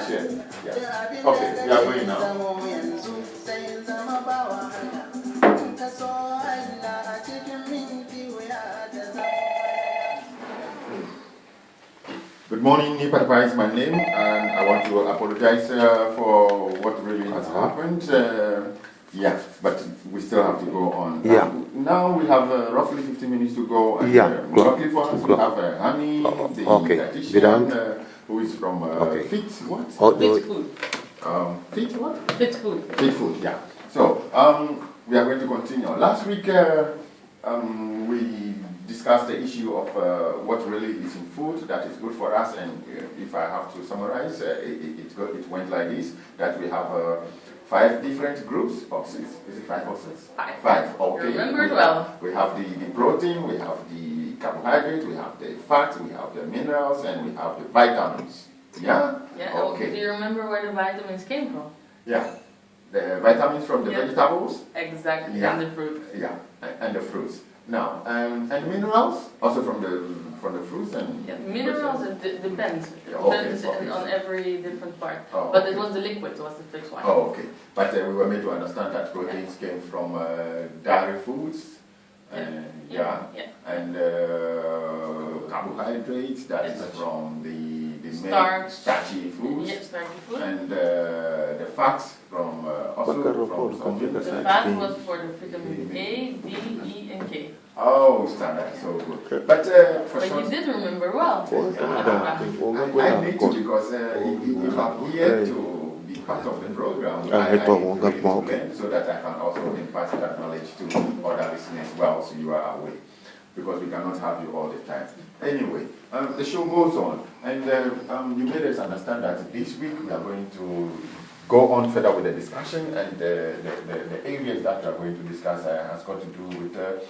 Yes. Yeah. Okay, we are going now. Good morning, Niparpa is my name, and I want to apologize for what really has happened. Yeah, but we still have to go on. Yeah. Now we have roughly 15 minutes to go. And, Yeah. luckily for us, we have Honey, the dietitian, who is from Fit what? Fit Food. Fit what? Fit Food. Fit Food, yeah. So, we are going to continue. Last week, we discussed the issue of what really is in food that is good for us, and if I have to summarize, it went like this, that we have 5 different groups of 6. Is it 5 or 6? 5. 5, okay. You remembered well. We have the protein, we have the carbohydrate, we have the fat, we have the minerals, and we have the vitamins. Yeah? Yeah, okay. Do you remember where the vitamins came from? Yeah. The vitamins from the vegetables? Exactly, yeah. and the fruit. Yeah, and the fruits. Now, and minerals also from the fruits and minerals. It depends. It depends on every different part. Oh, but it was the liquid. It was the fixed one. Oh, okay. But we were made to understand that proteins came from dairy foods. And and carbohydrates that is from the starchy foods. Yeah, starchy food. And the fats from also from something. The fat was for the vitamin A, D, E, and K. Oh, standard, so good. But you did remember well. I need to, because if I'm here to be part of the program, I need to learn so that I can also impart that knowledge to other listeners well, so you are aware. Because we cannot have you all the time. Anyway, the show goes on, and you made us understand that this week we are going to go on further with the discussion, and the areas that we are going to discuss has got to do with the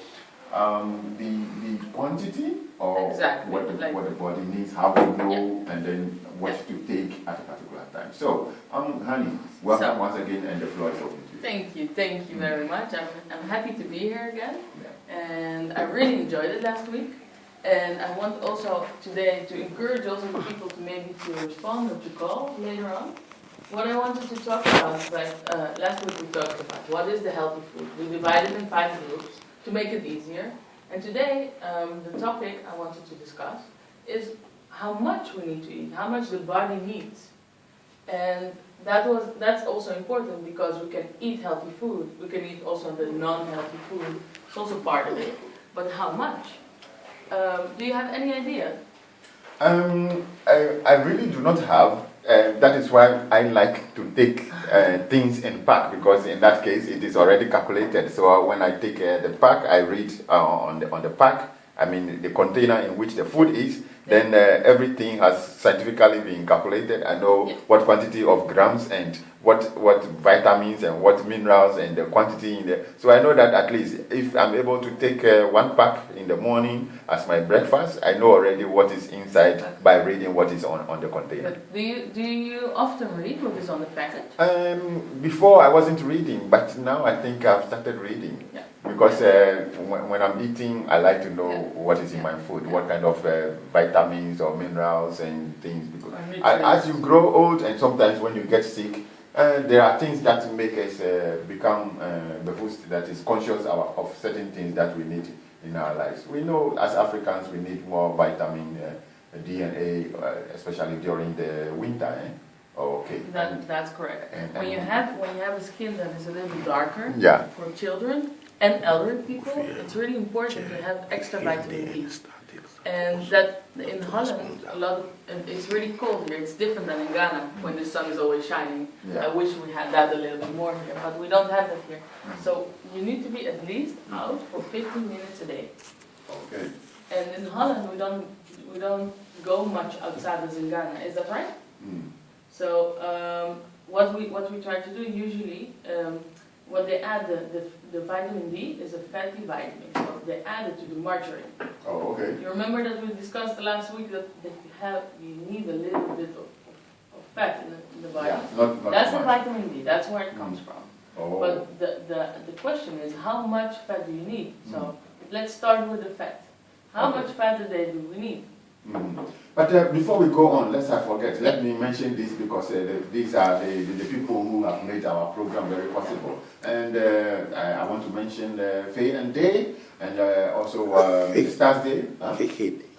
quantity or what the body needs, how to grow, and then what to take at a particular time. So, Honey, welcome once again, and the floor is open to you. Thank you very much. I'm happy to be here again, and I really enjoyed it last week. And I want also today to encourage also the people to maybe to respond or to call later on. What I wanted to talk about is last week we talked about what is the healthy food. We divided in 5 groups to make it easier. And today, the topic I wanted to discuss is how much we need to eat, how much the body needs. And that's also important because we can eat healthy food, we can eat also the non-healthy food, it's also part of it. But how much? Do you have any idea? I really do not have. That is why I like to take things in pack, because in that case it is already calculated. So when I take the pack, I read on the pack, I mean the container in which the food is, then everything has scientifically been calculated. I know what quantity of grams and what vitamins and what minerals and the quantity in there. So I know that at least if I'm able to take 1 pack in the morning as my breakfast, I know already what is inside by reading what is on the container. But do you often read what is on the packet? Before I wasn't reading, but now I think I've started reading. Yeah. Because when I'm eating, I like to know what is in my food, what kind of vitamins or minerals and things. Because as you grow old, and sometimes when you get sick, there are things that make us become the host that is conscious of certain things that we need in our lives. We know as Africans we need more vitamin D and A, especially during the winter. Okay. That's correct. When you have a skin that is a little bit darker, for children and elderly people, it's really important to have extra vitamin D. And that in Holland, it's really cold here. It's different than in Ghana when the sun is always shining. Yeah. I wish we had that a little bit more here, but we don't have that here. So you need to be at least out for 15 minutes a day. Okay. And in Holland, we don't go much outside as in Ghana. Is that right? Mm. So what we try to do usually, what they add the vitamin D is a fatty vitamin. So they add it to the margarine. Oh, okay. You remember that we discussed last week that you need a little bit of fat in the body. Yeah, not that's the vitamin D. That's where it comes from. Oh. But the question is, how much fat do you need? So let's start with the fat. How much fat a day do we need? But before we go on, lest I forget, let me mention this because these are the people who have made our program very possible. And I want to mention Faye and Day, and also Stars Day.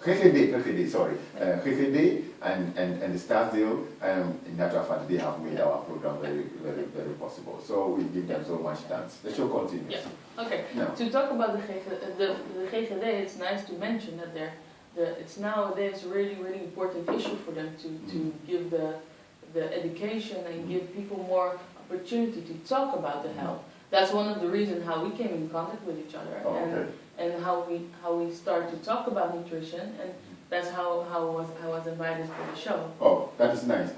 Day, sorry. Day and the Stars Day, in actual fact, they have made our program very, very, very possible. So we give them so much thanks. The show continues. Yeah. Okay. No. To talk about the GGD, it's nice to mention that it's nowadays really, really important issue for them to give the education and give people more opportunity to talk about the health. That's one of the reasons how we came in contact with each other and how we start to talk about nutrition, and that's how I was invited for the show. Oh, that is nice.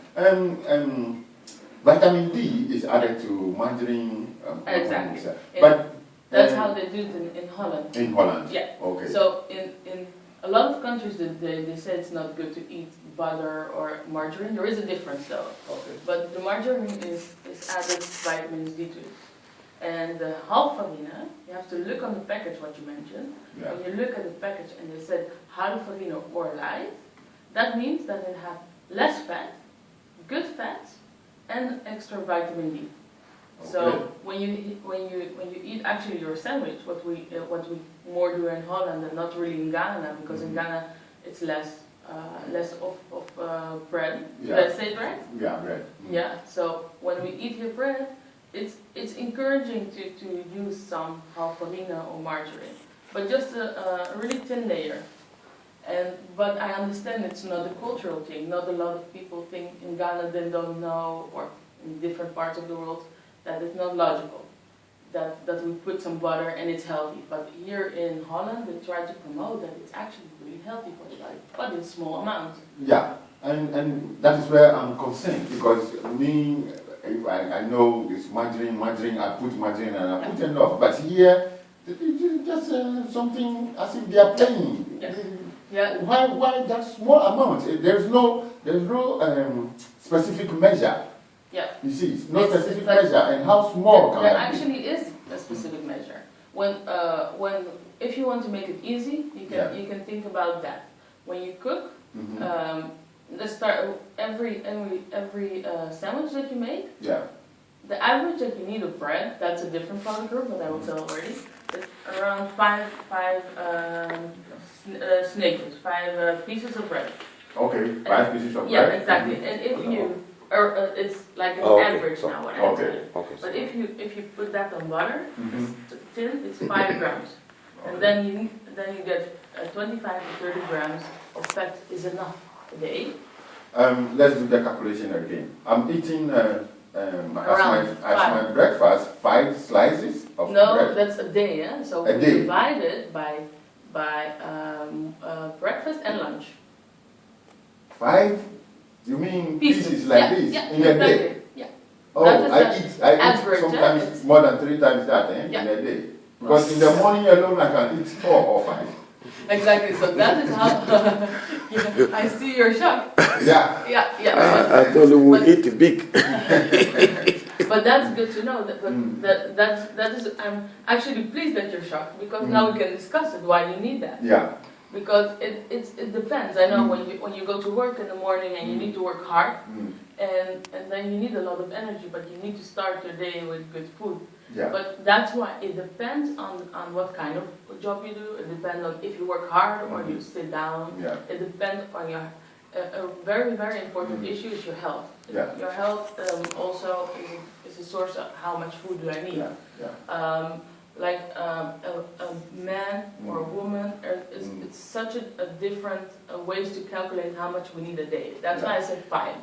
Vitamin D is added to margarine. Exactly. But that's how they do it in Holland. In Holland. Yeah. Okay. So in a lot of countries they say it's not good to eat butter or margarine. There is a difference though. Okay. But the margarine is added vitamins D to it. And the halfarine, you have to look on the package what you mentioned. Yeah. When you look at the package and they said halfarine or light, that means that it has less fat, good fats, and extra vitamin D. Okay. So when you eat actually your sandwich, what we more do in Holland and not really in Ghana, because in Ghana it's less of bread. Yeah. Did I say bread? Yeah, bread. Yeah. So when we eat your bread, it's encouraging to use some halfarine or margarine, but just a really thin layer. But I understand it's not a cultural thing. Not a lot of people think in Ghana they don't know, or in different parts of the world, that it's not logical. That we put some butter and it's healthy. But here in Holland we try to promote that it's actually really healthy for the body, but in small amounts. Yeah, and that is where I'm concerned, because me, if I know it's margarine, I put margarine and I put enough. But here, it's just something as if they are playing. Yeah. Yeah. Why that small amount? There's no specific measure. Yeah. You see, it's no specific measure, and how small can there that be? actually is a specific measure. If you want to make it easy, you can think about that. When you cook, let's start every sandwich that you make. Yeah. The average that you need of bread, that's a different product group, but I will tell already. It's around five snakes, 5 pieces of bread. Okay, 5 pieces of bread. Yeah, exactly. And if you, it's like an average now. What I'm saying. But if you put that on butter, it's thin, it's 5 grams, and then you get 25 to 30 grams of fat is enough a day. Let's do the calculation again. I'm eating as my breakfast 5 slices of bread. No, that's a day. Yeah. So a day. Divide it by breakfast and lunch. 5? You mean pieces like this in a day? Yeah. Oh, I eat sometimes more than 3 times that in a day. Because in the morning alone I can eat 4 or 5. Exactly. So that is how I see your shock. Yeah. Yeah. I told you we eat big. But that's good to know. That is. I'm actually pleased that you're shocked, because now we can discuss it. Why you need that? Yeah. Because it depends. I know when you go to work in the morning and you need to work hard, and then you need a lot of energy, but you need to start your day with good food. Yeah. But that's why it depends on what kind of job you do. It depends on if you work hard or you sit down. Yeah. It depends on your. A very, very important issue is your health. Yeah. Your health also is a source of how much food do I need. Yeah. Like a man or a woman, it's such a different ways to calculate how much we need a day. That's why I said 5.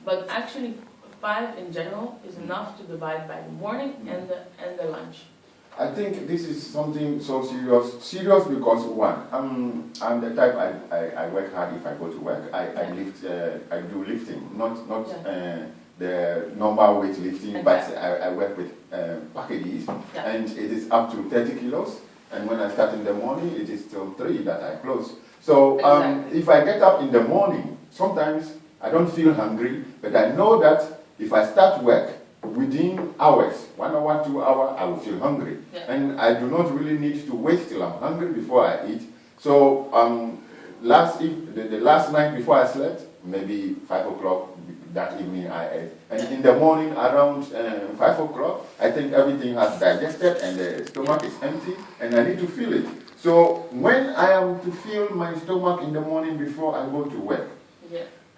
But actually 5 in general is enough to divide by the morning and the lunch. I think this is something so serious because one, I'm the type I work hard if I go to work. I lift, I do lifting, not the normal weight lifting, but I work with packages, and it is up to 30 kilos. And when I start in the morning, it is till 3 that I close. So if I get up in the morning, sometimes I don't feel hungry, but I know that if I start work, within hours, 1 hour, 2 hours, I will feel hungry. And I do not really need to wait till I'm hungry before I eat. So the last night before I slept, maybe 5 o'clock that evening I ate. And in the morning around 5 o'clock, I think everything has digested and the stomach is empty and I need to feel it. So when I am to fill my stomach in the morning before I go to work,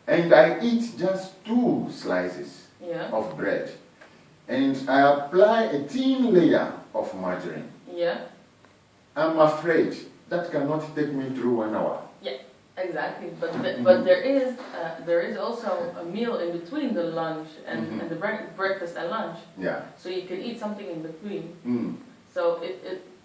and I eat just 2 slices of bread, and I apply a thin layer of margarine, I'm afraid that cannot take me through 1 hour. Exactly, but there is also a meal in between the lunch and the breakfast and lunch. So you can eat something in between. So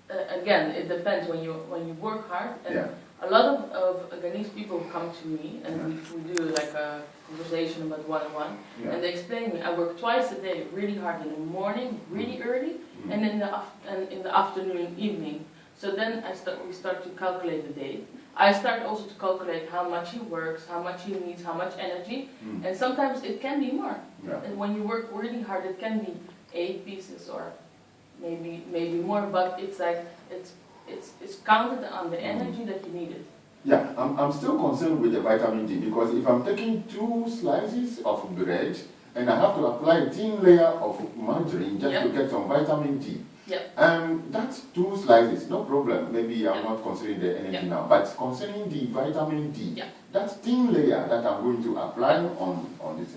again, it depends when you work hard. And a lot of Ghanese people come to me and we do like a conversation about one-on-one, and they explain to me I work twice a day, really hard in the morning, really early, and in the afternoon, evening. So then we start to calculate the day. I start also to calculate how much he works, how much he needs, how much energy, and sometimes it can be more. And when you work really hard, it can be 8 pieces or maybe more, but it's like it's counted on the energy that you needed. Yeah, I'm still concerned with the vitamin D because if I'm taking 2 slices of bread and I have to apply a thin layer of margarine just to get some vitamin D. That's 2 slices, no problem. Maybe I'm not considering the energy now, but concerning the vitamin D, that thin layer that I'm going to apply on this.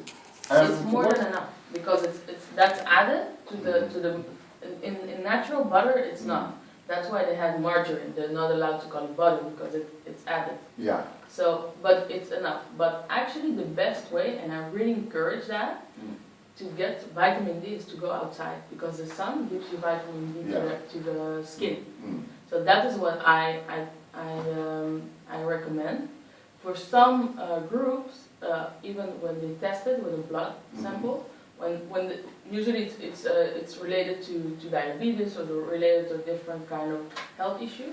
It's more than enough because that's added to the in natural butter. It's not. That's why they have margarine. They're not allowed to call it butter because it's added. So, but it's enough. But actually, the best way, and I really encourage that. To get vitamin D is to go outside because the sun gives you vitamin D to the skin. So that is what I recommend. For some groups, even when they test it with a blood sample, usually it's related to diabetes or related to a different kind of health issue,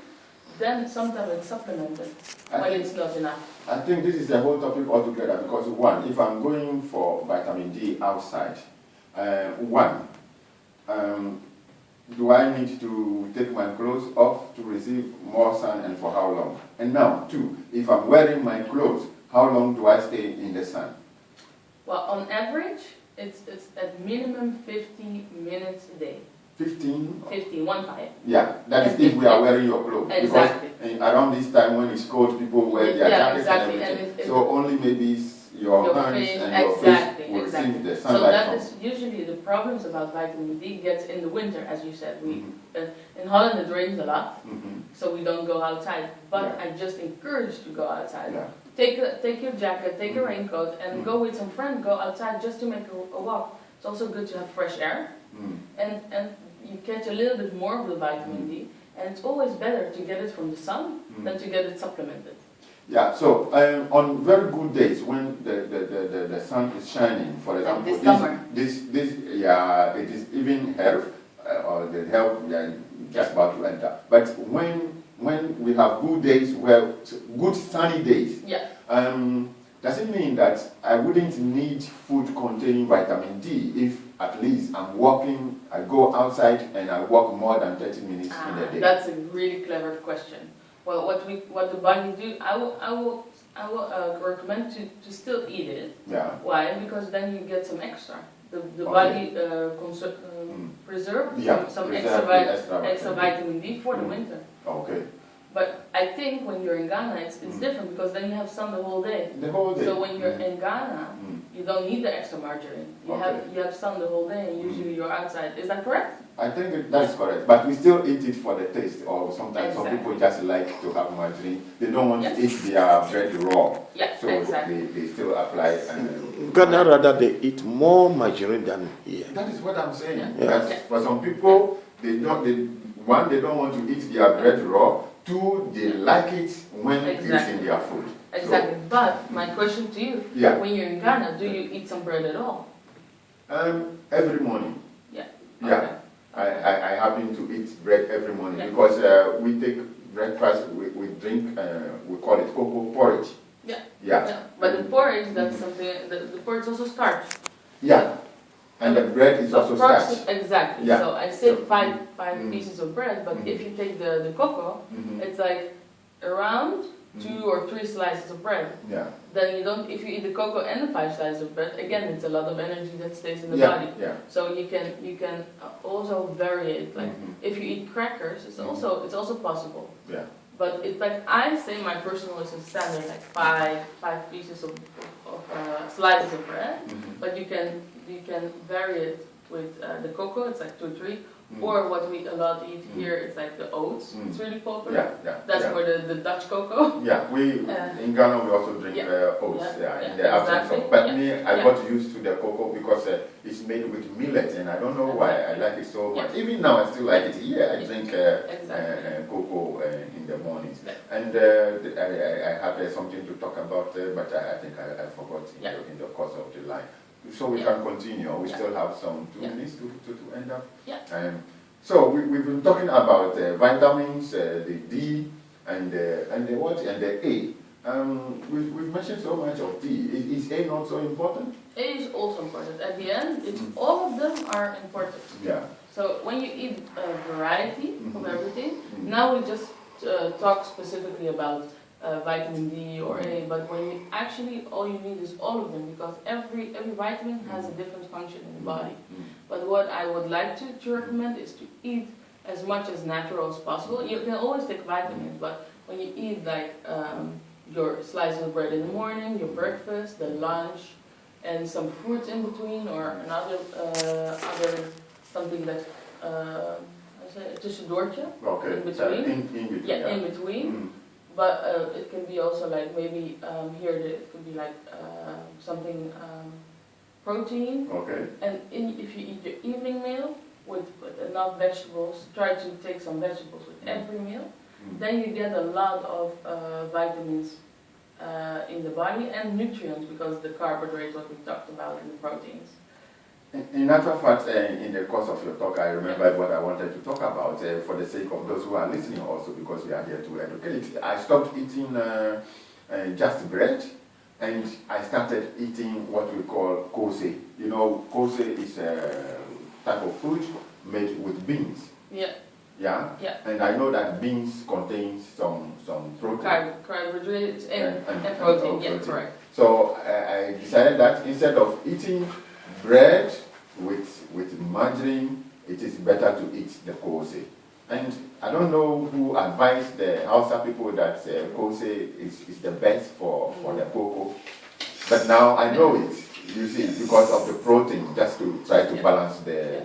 then sometimes it's supplemented when it's not enough. I think this is a whole topic altogether because one, if I'm going for vitamin D outside, do I need to take my clothes off to receive more sun and for how long? And now, 2, if I'm wearing my clothes, how long do I stay in the sun? Well, on average, it's at minimum 50 minutes a day. 15? 15, 1-5. Yeah, that is if we are wearing your clothes. Exactly. Because around this time when it's cold, people wear their jackets and everything. So only maybe your hands face, and your face will receive the sunlight. So that is usually the problems about vitamin D gets in the winter, as you said. In Holland it rains a lot, so we don't go outside. But I just encourage you to go outside. Take your jacket, take a raincoat, and go with some friends. Go outside just to make a walk. It's also good to have fresh air, and you catch a little bit more of the vitamin D. And it's always better to get it from the sun than to get it supplemented. Yeah, so on very good days when the sun is shining, for example, this summer, it is even help or the help just about to enter. But when we have good days, good sunny days, does it mean that I wouldn't need food containing vitamin D if at least I'm walking, I go outside and I walk more than 30 minutes in a day? That's a really clever question. Well, what the body do, I will recommend to still eat it. Why? Because then you get some extra. The body preserves some extra vitamin D for the winter. But I think when you're in Ghana, it's different because then you have sun the whole day. So when you're in Ghana, you don't need the extra margarine. You have sun the whole day, and usually you're outside. Is that correct? I think that's correct. But we still eat it for the taste, or sometimes some people just like to have margarine. They don't want to eat their bread raw. So they still apply. Ghana rather they eat more margarine than here. That is what I'm saying. For some people, they don't want to eat their bread raw. 2, they like it when it's in their food. Exactly. But my question to you, when you're in Ghana, do you eat some bread at all? Every morning. I happen to eat bread every morning because we take breakfast, we drink, we call it cocoa porridge. But the porridge, that's something, the porridge also starch. And the bread is also starch. Exactly. So I say 5 pieces of bread, but if you take the cocoa, it's like around 2 or 3 slices of bread. Yeah. Then you don't. If you eat the cocoa and the 5 slices of bread, again, it's a lot of energy that stays in the Yeah. body. Yeah. So you can also vary it. Like if you eat crackers, it's also possible. Yeah. But in fact, I say my personal is a standard, like five pieces of slices of bread. But you can vary it with the cocoa. It's like 2 or 3. Or what we a lot eat here, it's like the oats. It's really popular. Yeah. Yeah. That's yeah. for the Dutch cocoa. Yeah, we in Ghana we also drink oats. In the absence of. But me, I got used to the cocoa because it's made with millet, and I don't know why I like it so much. Even now, I still like it. Here, I drink cocoa in the mornings. And I had something to talk about, but I think I forgot in the course of the line. So we can continue. We still have some 2 minutes to end up. So we've been talking about vitamins, the D, and the what, and the A. We've mentioned so much of D. Is A not so important? A is also important. At the end, all of them are important. Yeah. So when you eat a variety of everything, now we just talk specifically about vitamin D or A, but when you actually, all you need is all of them, because every vitamin has a different function in the body. But what I would like to recommend is to eat as much as natural as possible. You can always take vitamins, but when you eat like your slice of bread in the morning, your breakfast, the lunch, and some fruits in between, or another something that's tussendoortje. Okay. In between. In between. Yeah, in between. But it can be also like maybe here it could be like something protein. Okay. And if you eat your evening meal with enough vegetables, try to take some vegetables with every meal. Then you get a lot of vitamins in the body and nutrients, because the carbohydrates, what we talked about, and the proteins. In actual fact, in the course of your talk, I remembered what I wanted to talk about for the sake of those who are listening also, because we are here to educate. I stopped eating just bread, and I started eating what we call kose. You know, kose is a type of food made with beans. Yeah. Yeah? Yeah. And I know that beans contain some protein. Carbohydrates and protein, yeah, correct. So I decided that instead of eating bread with margarine, it is better to eat the kose. And I don't know who advised the Hausa people that kose is the best for the cocoa. But now I know it, you see, because of the protein, just to try to balance the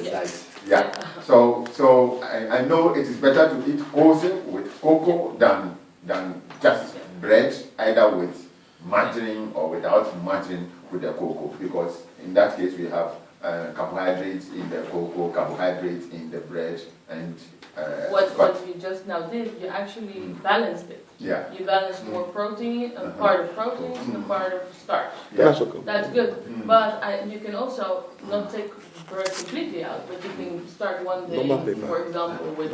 diet. Yeah. So I know it is better to eat kose with cocoa than just bread, either with margarine or without margarine with the cocoa, because in that case we have carbohydrates in the cocoa, carbohydrates in the bread, and what you just now did, you actually balanced it. Yeah. You balanced more protein, a part of protein, and a part of starch. Yeah. That's okay. That's good. But you can also not take bread completely out, but you can start one day, for example, with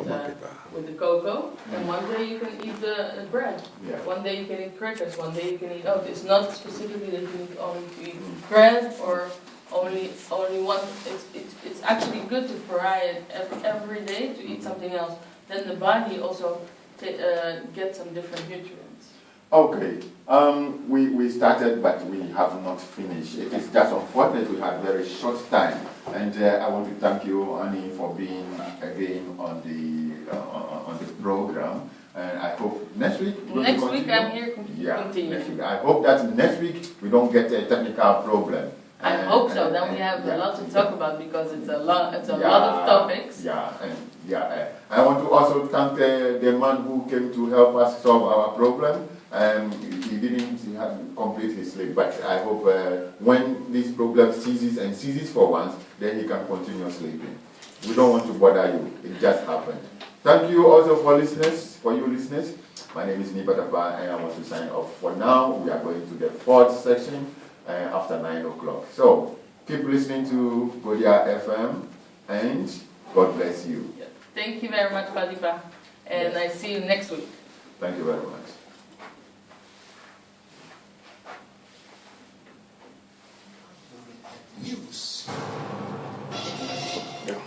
the cocoa, and one day you can eat the bread. Yeah. One day you can eat crackers, one day you can eat oats. It's not specifically that you need only to eat bread or only one. It's actually good to fry it every day, to eat something else. Then the body also gets some different nutrients. Okay, we started, but we have not finished. It is just unfortunate we had very short time, and I want to thank you, Annie, for being again on the program. And I hope next week. Next week I'm here to continue. Next week. I hope that next week we don't get a technical problem. I hope so. Then we have a lot to talk about, because it's a lot of topics. I want to also thank the man who came to help us solve our problem. He didn't complete his sleep, but I hope when this problem ceases for once, then he can continue sleeping. We don't want to bother you. It just happened. Thank you also for you listeners. My name is Nipatapa, and I want to sign off for now. We are going to the fourth section after 9 o'clock. So keep listening to Godia FM, and God bless you. Yeah. Thank you very much, Padipa, and I see you next week. Thank you very much. News.